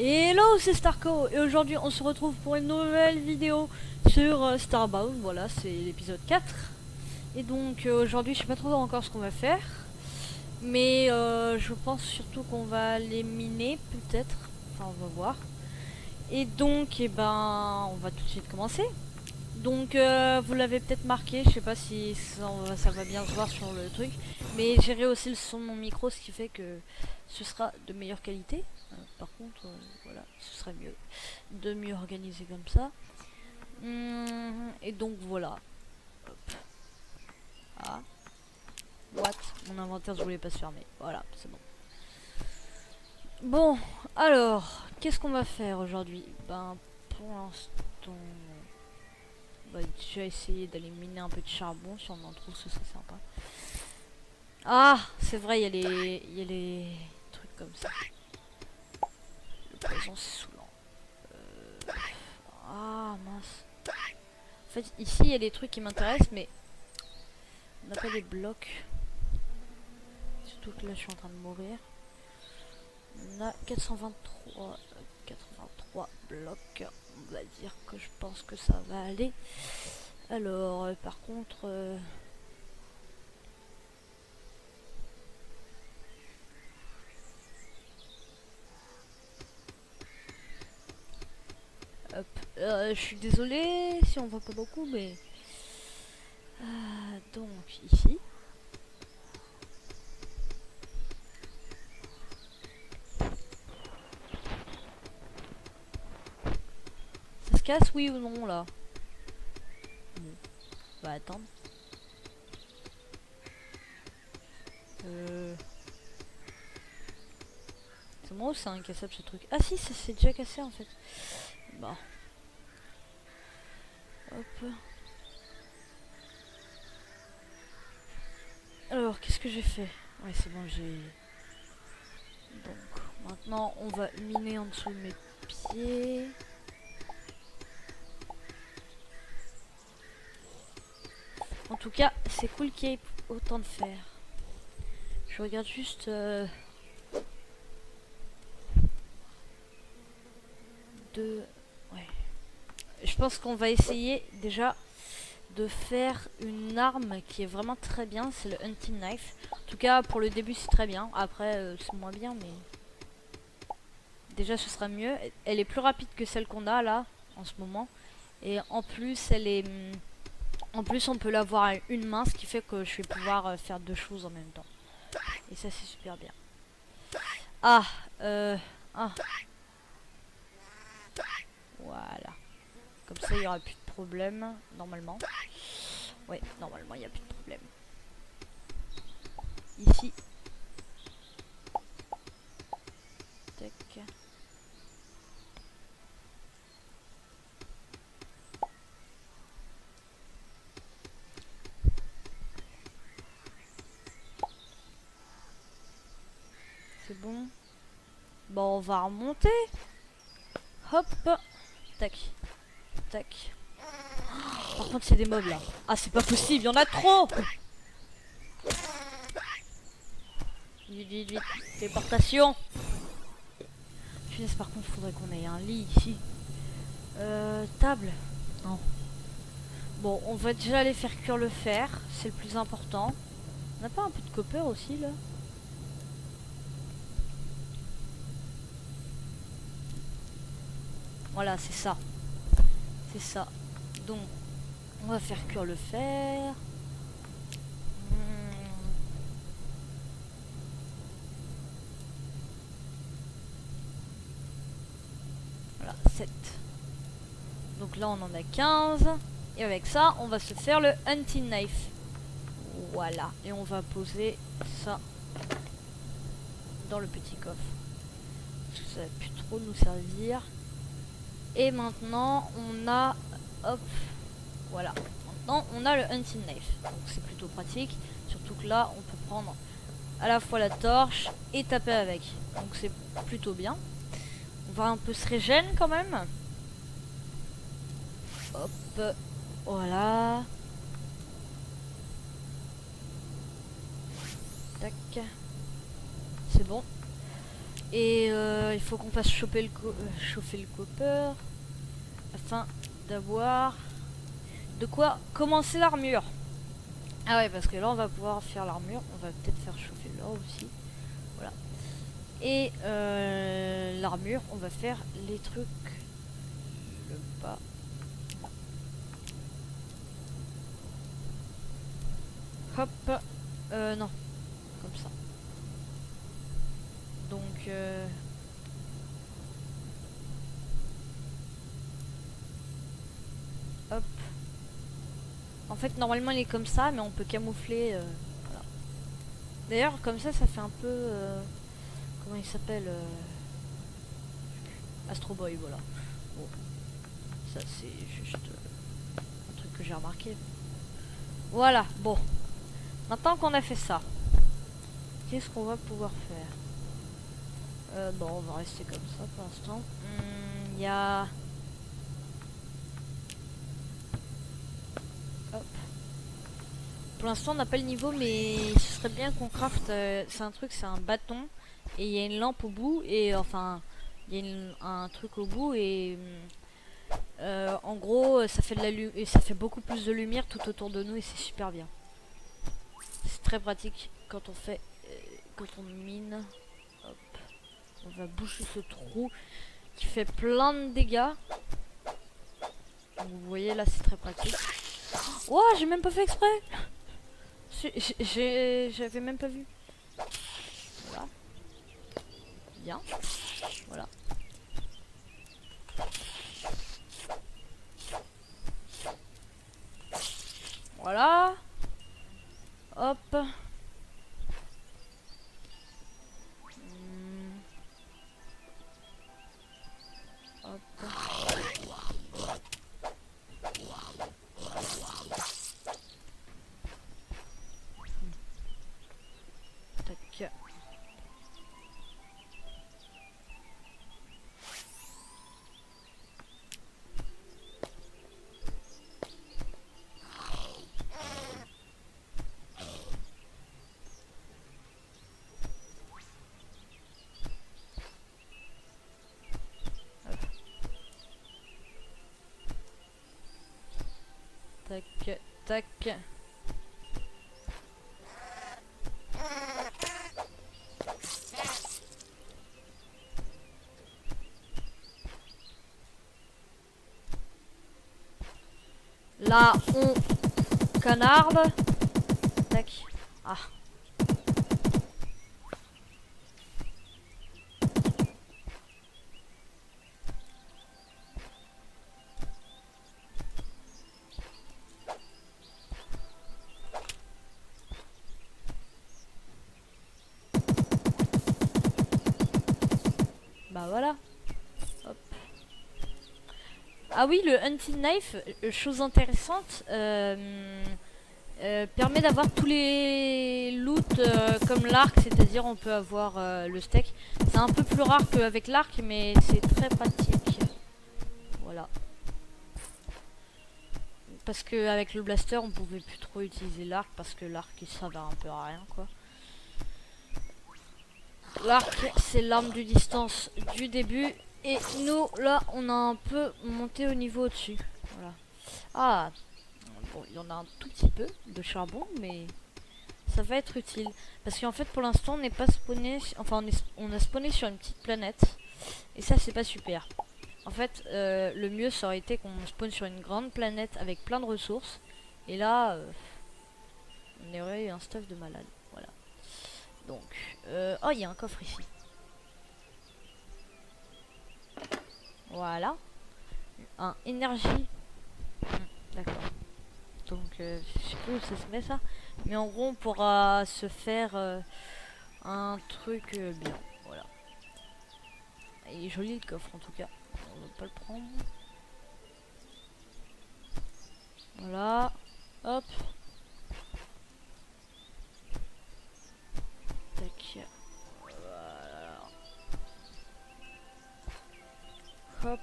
Hello, c'est Starco et aujourd'hui on se retrouve pour une nouvelle vidéo sur Starbound. Voilà, c'est l'épisode 4. Et donc aujourd'hui je sais pas trop encore ce qu'on va faire, mais je pense surtout qu'on va les miner peut-être. Enfin on va voir. Et donc on va tout de suite commencer. Donc vous l'avez peut-être marqué, je sais pas si ça va bien se voir sur le truc, mais j'ai aussi le son de mon micro, ce qui fait que ce sera de meilleure qualité. Par contre, voilà, ce serait mieux de mieux organiser comme ça. Et donc voilà. Hop. Ah, what? Mon inventaire je voulais pas se fermer. Voilà, c'est bon. Bon, alors, qu'est-ce qu'on va faire aujourd'hui? Ben, pour l'instant, on va déjà essayer d'aller miner un peu de charbon. Si on en trouve, ce serait sympa. Ah, c'est vrai, il y a les trucs comme ça. Le poison, c'est saoulant. Ah, mince. En fait, ici, il y a des trucs qui m'intéressent, mais on n'a pas des blocs. Surtout que là, je suis en train de mourir. On a 83 blocs. On va dire que je pense que ça va aller. Alors, par contre... hop. Je suis désolée si on voit pas beaucoup, mais... donc, ici... Ça se casse, oui ou non, là? Bon, on va attendre. C'est moi ou c'est incassable ce truc? Ah si, c'est déjà cassé en fait. Bon. Hop. Alors, qu'est-ce que j'ai fait? Ouais, c'est bon, j'ai... Donc, maintenant, on va miner en dessous de mes pieds. En tout cas, c'est cool qu'il y ait autant de fer. Je regarde juste... Ouais. Je pense qu'on va essayer déjà de faire une arme qui est vraiment très bien. C'est le hunting knife. En tout cas, pour le début, c'est très bien. Après, c'est moins bien, mais... Déjà, ce sera mieux. Elle est plus rapide que celle qu'on a là, en ce moment. Et en plus, elle est... En plus, on peut l'avoir à une main, ce qui fait que je vais pouvoir faire deux choses en même temps. Et ça, c'est super bien. Ah, ah. Voilà. Comme ça, il n'y aura plus de problème, normalement. Ouais, normalement, il n'y a plus de problème. Ici. Tac. C'est bon. Bon, on va remonter. Hop. Tac. Tac. Par contre, c'est des mobs là. Ah, c'est pas possible, il y en a trop. Vite, vite, vite. Téléportation. Punaise, par contre, faudrait qu'on ait un lit ici. Table. Non. Bon, on va déjà aller faire cuire le fer. C'est le plus important. On n'a pas un peu de copper aussi là? Voilà, c'est ça. C'est ça. Donc, on va faire cuire le fer. Voilà, 7. Donc là, on en a 15. Et avec ça, on va se faire le hunting knife. Voilà. Et on va poser ça dans le petit coffre. Parce que ça va plus trop nous servir. Et maintenant, on a... Hop. Voilà. Maintenant, on a le hunting knife. Donc c'est plutôt pratique. Surtout que là, on peut prendre à la fois la torche et taper avec. Donc c'est plutôt bien. On va un peu se régène quand même. Hop. Voilà. Tac. C'est bon. Et il faut qu'on fasse chauffer le copper afin d'avoir de quoi commencer l'armure. Ah ouais, parce que là on va pouvoir faire l'armure. On va peut-être faire chauffer l'or aussi. Voilà. Et l'armure, on va faire les trucs le bas. Hop. Non. Comme ça. Donc hop. En fait normalement il est comme ça, mais on peut camoufler. Voilà. D'ailleurs comme ça fait un peu comment il s'appelle Astro Boy, voilà. Bon. Ça c'est juste un truc que j'ai remarqué. Voilà, bon. Maintenant qu'on a fait ça, qu'est-ce qu'on va pouvoir faire? Bon, on va rester comme ça pour l'instant. Il y a... Hop. Pour l'instant on n'a pas le niveau, mais ce serait bien qu'on craft... c'est un truc, c'est un bâton. Et il y a une lampe au bout, et enfin... Il y a un truc au bout, et... en gros, ça fait ça fait beaucoup plus de lumière tout autour de nous, et c'est super bien. C'est très pratique quand on fait... quand on mine. Hop. On va boucher ce trou qui fait plein de dégâts. Donc, vous voyez là, c'est très pratique. Ouah, j'ai même pas fait exprès. J'avais même pas vu. Voilà. Bien. Voilà. Voilà. Hop. Hop. Tac. Tac, tac. Là, on canarde. Tac. Ah. Bah voilà. Hop. Ah oui, le hunting knife, chose intéressante, permet d'avoir tous les loots comme l'arc, c'est-à-dire on peut avoir le steak. C'est un peu plus rare qu'avec l'arc, mais c'est très pratique. Voilà. Parce qu'avec le blaster, on pouvait plus trop utiliser l'arc parce que l'arc il servait un peu à rien, quoi. L'arc, c'est l'arme du distance du début. Et nous, là, on a un peu monté au niveau au-dessus. Voilà. Ah, bon, il y en a un tout petit peu de charbon, mais ça va être utile. Parce qu'en fait, pour l'instant, on n'est pas spawné... Enfin, on a spawné sur une petite planète. Et ça, c'est pas super. En fait, le mieux, ça aurait été qu'on spawn sur une grande planète avec plein de ressources. Et là, on aurait eu un stuff de malade. Voilà. Donc, oh, il y a un coffre ici. Voilà. Un énergie. D'accord. Donc, je sais plus où ça se met ça. Mais en gros, on pourra se faire un truc bien. Voilà. Il est joli le coffre en tout cas. On va pas le prendre. Voilà. Hop. Tac. Voilà. Hop.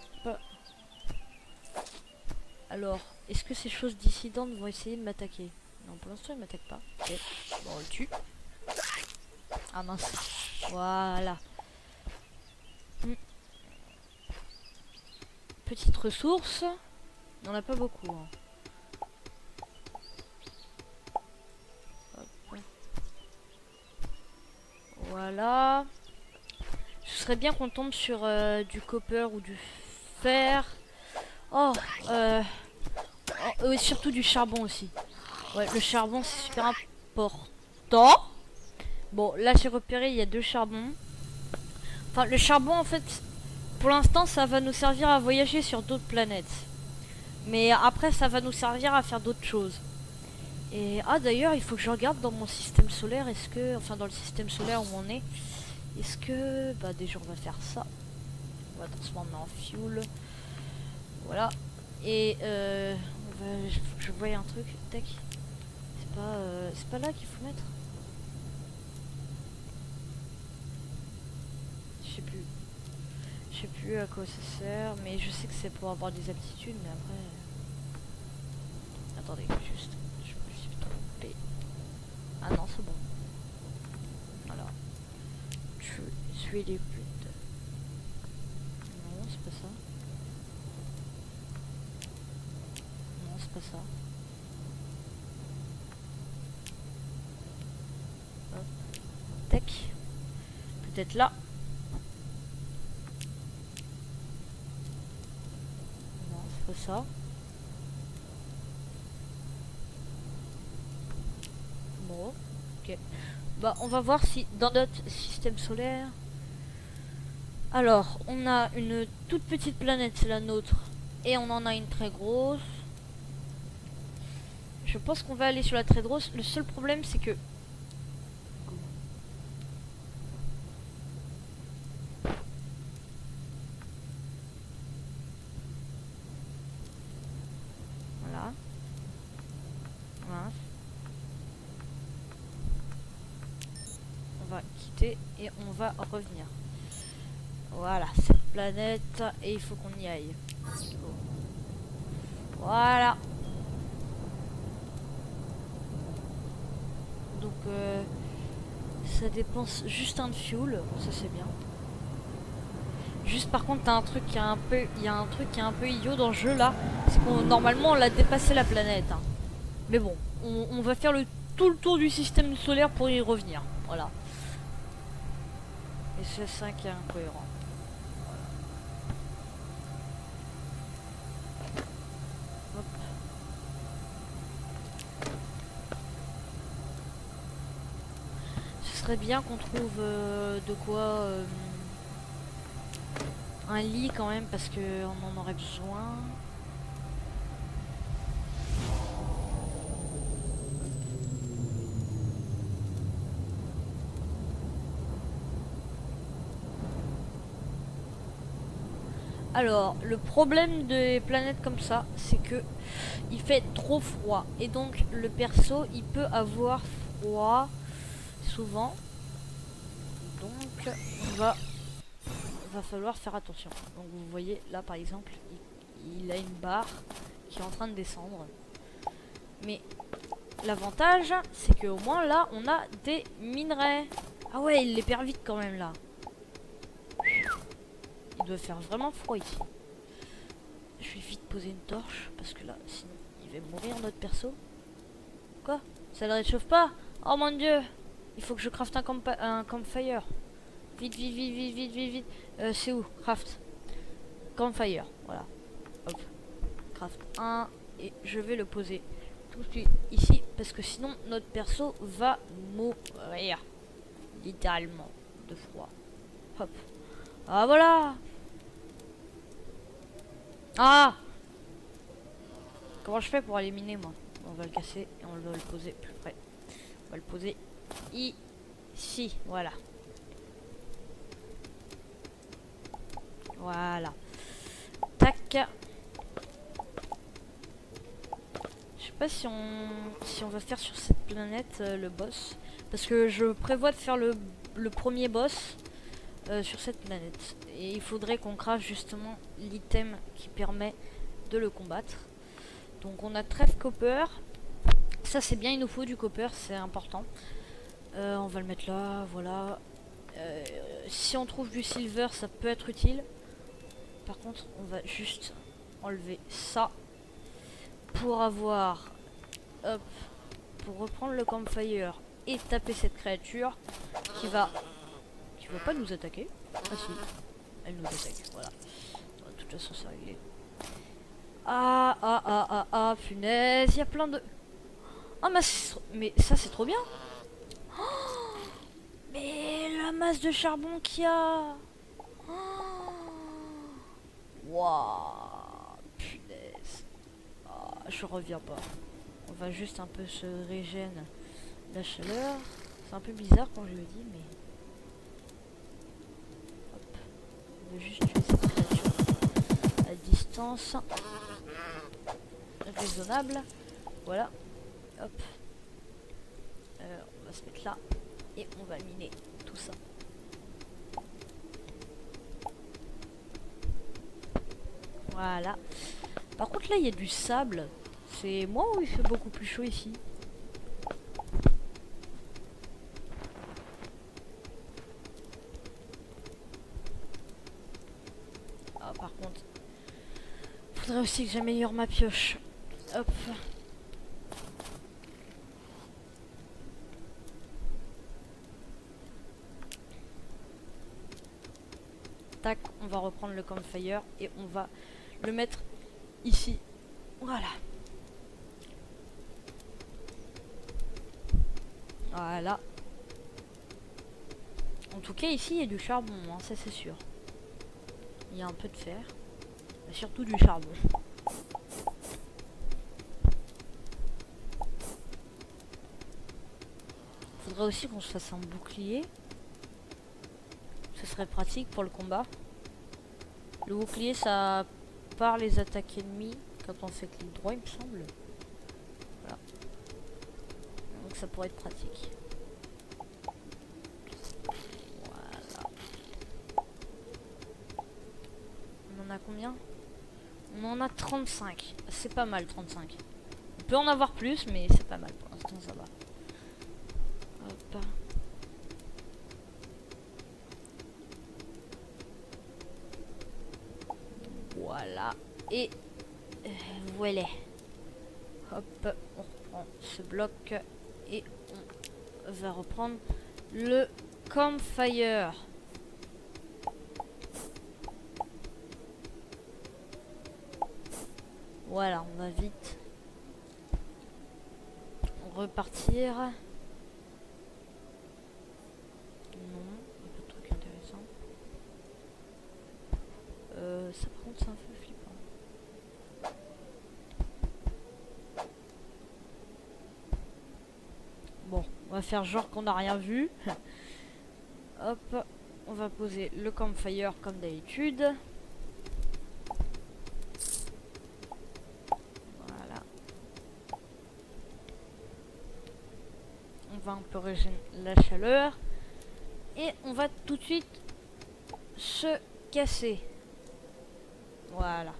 Alors, est-ce que ces choses dissidentes vont essayer de m'attaquer? Non, pour l'instant, ils m'attaquent pas. Ok. Bon, on le tue. Ah mince. Voilà. Hmm. Petite ressource. On n'a pas beaucoup. Hein. Voilà. Ce serait bien qu'on tombe sur du copper ou du fer. Oh, et surtout du charbon aussi. Ouais, le charbon c'est super important. Bon, là j'ai repéré, il y a 2 charbons. Enfin, le charbon en fait, pour l'instant ça va nous servir à voyager sur d'autres planètes. Mais après ça va nous servir à faire d'autres choses. Et d'ailleurs, il faut que je regarde dans mon système solaire, est-ce que, enfin dans le système solaire où on est, est-ce que, bah déjà on va faire ça. On va transformer en fuel. Voilà. Et faut que je voie un truc. Tac. C'est pas là qu'il faut mettre. Je sais plus. Je sais plus à quoi ça sert, mais je sais que c'est pour avoir des aptitudes, mais après. Attendez, juste. Je me suis trompé. Ah non, c'est bon. Voilà. Tuer les putes. Non, c'est pas ça. Non, c'est pas ça. Hop. Tac. Peut-être là. Non, c'est pas ça. Bon, ok. Bah, on va voir si dans notre système solaire. Alors, on a une toute petite planète, c'est la nôtre. Et on en a une très grosse. Je pense qu'on va aller sur la très grosse. Le seul problème, c'est que... Voilà. Mince. On va quitter et on va revenir. Voilà, cette planète. Et il faut qu'on y aille. Voilà. Donc, ça dépense juste un de fuel. Ça, c'est bien. Juste par contre, t'as un truc qui est un peu, il y a un truc qui est un peu idiot dans le jeu là, c'est qu'on normalement on l'a dépassé la planète. Hein. Mais bon, on va faire tout le tour du système solaire pour y revenir. Voilà. Et c'est ça qui est incohérent. Voilà. Hop. Ce serait bien qu'on trouve de quoi. Un lit quand même parce que on en aurait besoin. Alors, le problème des planètes comme ça, c'est que il fait trop froid et donc le perso il peut avoir froid souvent. Donc va falloir faire attention. Donc vous voyez là par exemple, il a une barre qui est en train de descendre. Mais l'avantage, c'est qu'au moins là, on a des minerais. Ah ouais, il les perd vite quand même là. Il doit faire vraiment froid ici. Je vais vite poser une torche parce que là, sinon, il va mourir notre perso. Quoi? Ça le réchauffe pas? Oh mon dieu! Il faut que je crafte un campfire. Vite, vite, vite, vite, vite, vite, vite. C'est où? Craft. Campfire. Voilà. Hop. Craft 1. Et je vais le poser tout de suite ici. Parce que sinon, notre perso va mourir. Littéralement. De froid. Hop. Ah voilà! Ah! Comment je fais pour éliminer moi? On va le casser et on va le poser plus près. On va le poser ici. Voilà. Voilà. Tac. Je sais pas si on va faire sur cette planète le boss. Parce que je prévois de faire le premier boss sur cette planète. Et il faudrait qu'on craft justement l'item qui permet de le combattre. Donc on a 13 copper. Ça c'est bien, il nous faut du copper, c'est important. On va le mettre là, voilà. Si on trouve du silver, ça peut être utile. Par contre, on va juste enlever ça pour avoir, hop, pour reprendre le campfire et taper cette créature qui va pas nous attaquer. Ah si, elle nous attaque. Voilà. De toute façon, c'est réglé. Ah, punaise, il y a plein de. Ah, mais ça c'est trop bien. Oh, mais la masse de charbon qu'il y a. Waouh, punaise. Ah, je reviens pas. On va juste un peu se régénérer la chaleur. C'est un peu bizarre quand je le dis, mais... Hop. On va juste tuer cette créature à distance raisonnable. Voilà. Hop. On va se mettre là. Et on va miner tout ça. Voilà. Par contre là il y a du sable. C'est moi ou il fait beaucoup plus chaud ici? Ah par contre, faudrait aussi que j'améliore ma pioche. Hop. Tac, on va reprendre le campfire et on va le mettre ici. Voilà. Voilà. En tout cas, ici, il y a du charbon, hein, ça c'est sûr. Il y a un peu de fer. Mais surtout du charbon. Faudrait aussi qu'on se fasse un bouclier. Ce serait pratique pour le combat. Le bouclier, ça part les attaques ennemies quand on fait clic droit, il me semble. Voilà. Donc ça pourrait être pratique. Voilà. On en a combien? On en a 35. C'est pas mal, 35. On peut en avoir plus, mais c'est pas mal pour l'instant, ça va. Hop. Voilà. Et voilà. Hop, on reprend ce bloc et on va reprendre le campfire. Voilà, on va vite repartir. Non, il n'y a pas de truc intéressant. Ça par contre c'est un peu flippant. Bon, on va faire genre qu'on n'a rien vu. Hop, on va poser le campfire comme d'habitude. Voilà. On va un peu régénérer la chaleur. Et on va tout de suite se casser. Voilà.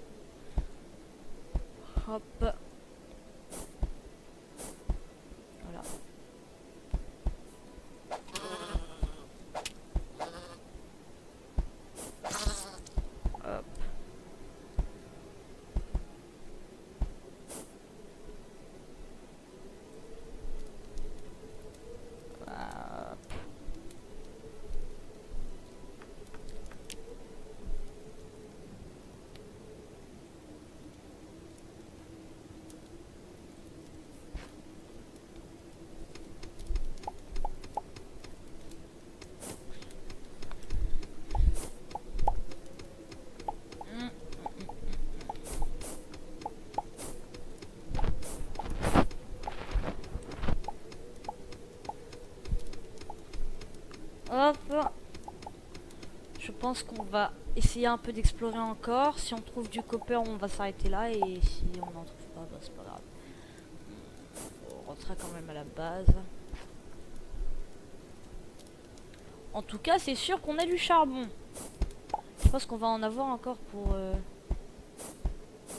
Hop. Voilà. Hop. Hop. Je pense qu'on va essayer un peu d'explorer encore. Si on trouve du copper, on va s'arrêter là. Et si on n'en trouve pas, bah, c'est pas grave. On rentrera quand même à la base. En tout cas, c'est sûr qu'on a du charbon. Je pense qu'on va en avoir encore pour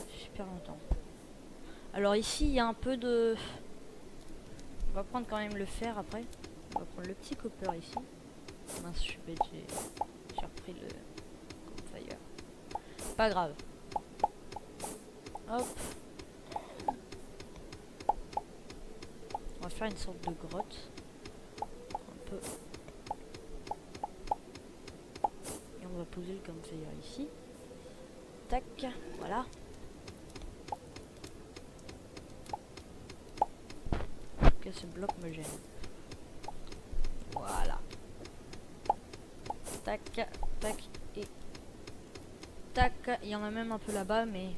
super longtemps. Alors ici, il y a un peu de... On va prendre quand même le fer après. On va prendre le petit copper ici. Mince, je suis bête, j'ai repris le campfire. Pas grave. Hop. On va faire une sorte de grotte. Un peu. Et on va poser le campfire ici. Tac, voilà. Ok, ce bloc me gêne. Voilà. Tac, tac et tac. Il y en a même un peu là-bas, mais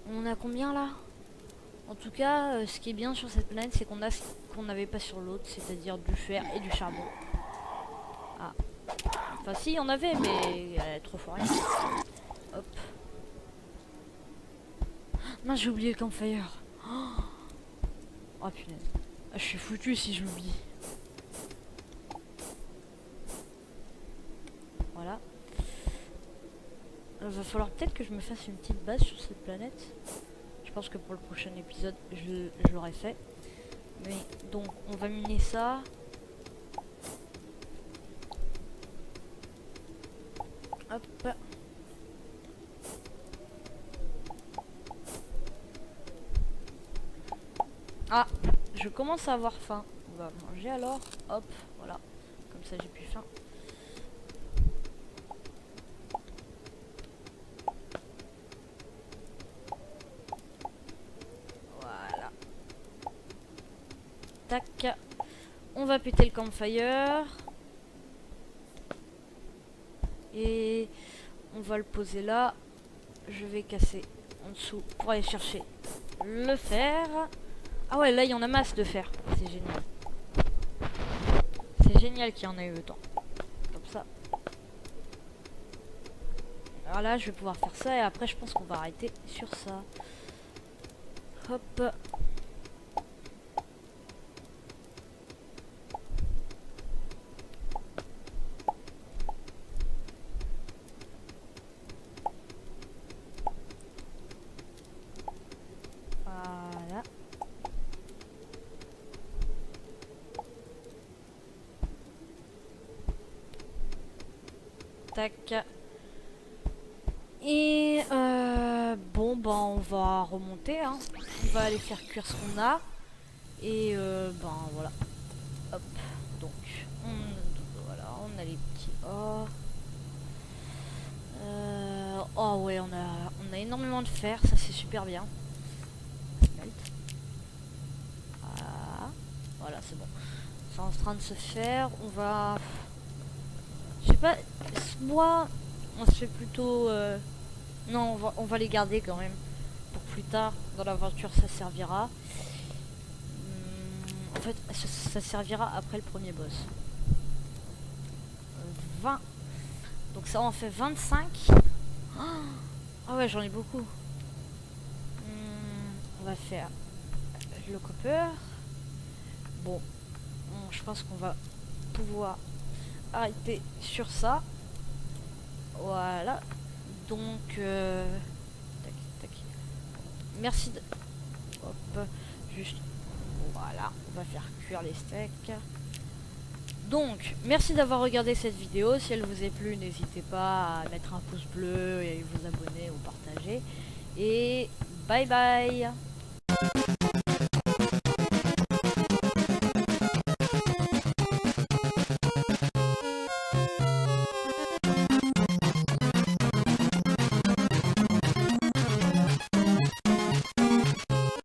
on a combien là? En tout cas, ce qui est bien sur cette planète, c'est qu'on a ce qu'on n'avait pas sur l'autre, c'est-à-dire du fer et du charbon. Ah. Enfin si, il y en avait, mais elle est trop fort rien. Hop. Non, j'ai oublié le campfire. Oh punaise. Ah, je suis foutu si je l'oublie. Voilà. Va falloir peut-être que je me fasse une petite base sur cette planète. Je pense que pour le prochain épisode, je l'aurai fait. Mais donc, on va miner ça. Hop. Ah, je commence à avoir faim. On va manger alors. Hop, voilà. Comme ça, j'ai plus faim. Voilà. Tac. On va péter le campfire. Et on va le poser là. Je vais casser en dessous pour aller chercher le fer. Ah ouais, là il y en a masse de fer. C'est génial. C'est génial qu'il y en ait eu autant. Comme ça. Alors là, je vais pouvoir faire ça et après je pense qu'on va arrêter sur ça. Hop. Voilà. Tac. Et bon ben on va remonter hein. On va aller faire cuire ce qu'on a. Et ben voilà. Hop. Donc voilà, on a les petits oh. Oh ouais, on a énormément de fer, ça c'est super bien. Voilà, c'est bon. C'est en train de se faire. On va... Je sais pas, moi, on se fait plutôt... Non, on va les garder quand même. Pour plus tard, dans l'aventure, ça servira. En fait, ça servira après le premier boss. 20. Donc ça en fait 25. Ah ouais, j'en ai beaucoup. On va faire le copper. Bon, je pense qu'on va pouvoir arrêter sur ça. Voilà. Donc, tac, tac. Merci de... Hop, juste... Voilà, on va faire cuire les steaks. Donc, merci d'avoir regardé cette vidéo. Si elle vous a plu, n'hésitez pas à mettre un pouce bleu et vous abonner ou partager. Et bye bye.